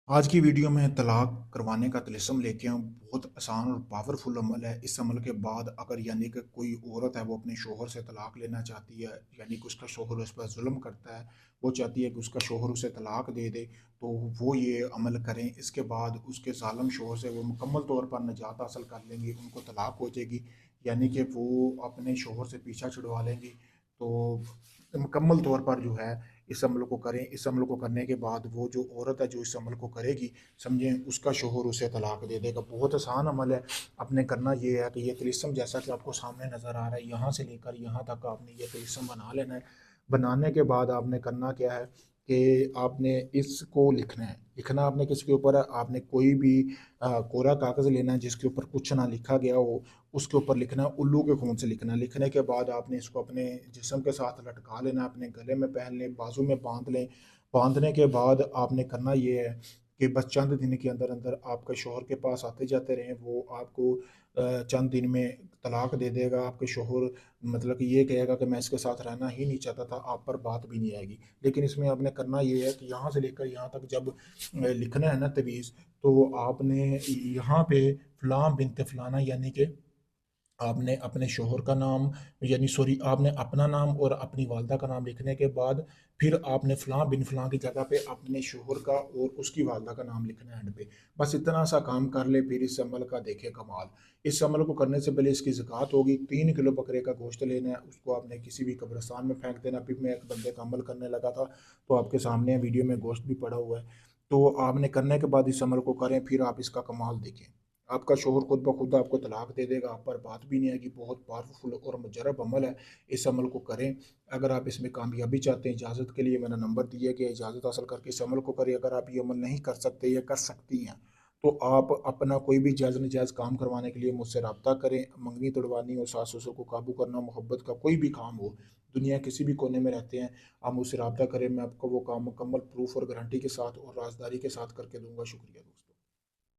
आज की वीडियो में तलाक करवाने का तिलिस्म लेके आया हूँ। बहुत आसान और पावरफुल अमल है। इस अमल के बाद अगर यानी कि कोई औरत है वो अपने शौहर से तलाक लेना चाहती है, यानी कि उसका शौहर उस पर जुल्म करता है, वो चाहती है कि उसका शौहर उसे तलाक दे दे, तो वो ये अमल करें। इसके बाद उसके ज़ालिम शौहर से वो मुकम्मल तौर पर निजात हासिल कर लेंगी, उनको तलाक हो जाएगी, यानी कि वो अपने शौहर से पीछा छुड़वा लेंगी। तो मुकम्मल तौर पर जो है इस अमल को करें। इस अमल को करने के बाद वो जो औरत है जो इस अमल को करेगी, समझें उसका शौहर उसे तलाक दे देगा। बहुत आसान अमल है। आपने करना ये है कि ये तिलिस्म जैसा कि आपको सामने नज़र आ रहा है, यहाँ से लेकर यहाँ तक आपने ये तिलिस्म बना लेना है। बनाने के बाद आपने करना क्या है कि आपने इसको लिखना है। लिखना आपने किसके ऊपर है, आपने कोई भी कोरा कागज़ लेना है जिसके ऊपर कुछ ना लिखा गया हो, उसके ऊपर लिखना है, उल्लू के खून से लिखना है। लिखने के बाद आपने इसको अपने जिस्म के साथ लटका लेना, अपने गले में पहन लें, बाजू में बांध लें। बांधने के बाद आपने करना ये है कि बस चंद दिन के अंदर अंदर आपके शौहर के पास आते जाते रहें। वो आपको चंद दिन में तलाक दे देगा। आपके शौहर मतलब कि ये कहेगा कि मैं इसके साथ रहना ही नहीं चाहता था, आप पर बात भी नहीं आएगी। लेकिन इसमें आपने करना ये है कि यहाँ से लेकर यहाँ तक जब लिखना है ना तवीज़, तो आपने यहाँ पे फ़लाँ बिन्त फ़लाना यानी कि आपने अपने शौहर का नाम, यानी सॉरी, आपने अपना नाम और अपनी वालदा का नाम लिखने के बाद फिर आपने फ़लाँ बिन फ़लाँ की जगह पे अपने शौहर का और उसकी वालदा का नाम लिखना है एंड पे। बस इतना सा काम कर ले, फिर इस अमल का देखें कमाल। इस अमल को करने से पहले इसकी ज़कात होगी। 3 किलो बकरे का गोश्त लेना है, उसको आपने किसी भी कब्रिस्तान में फेंक देना। अभी मैं एक बंदे का अमल करने लगा था, तो आपके सामने वीडियो में गोश्त भी पड़ा हुआ है। तो आपने करने के बाद इस अमल को करें, फिर आप इसका कमाल देखें। आपका शौहर खुद ब खुद आपको तलाक दे देगा, आप पर बात भी नहीं आएगी। बहुत पावरफुल और मुजरब अमल है। इस अमल को करें। अगर आप इसमें कामयाबी चाहते हैं, इजाज़त के लिए मैंने नंबर दिया कि इजाज़त हासिल करके इस अमल को करें। अगर आप ये अमल नहीं कर सकते या कर सकती हैं, तो आप अपना कोई भी जायज़ नाजायज़ काम करवाने के लिए मुझसे रब्ता करें। मंगनी तुड़वानी हो, सास ससुर को काबू करना, मोहब्बत का कोई भी काम हो, दुनिया किसी भी कोने में रहते हैं, आप मुझसे रब्ता करें। मैं आपको वो काम मुकम्मल प्रूफ और गारंटी के साथ और राजदारी के साथ करके दूंगा। शुक्रिया दोस्तों।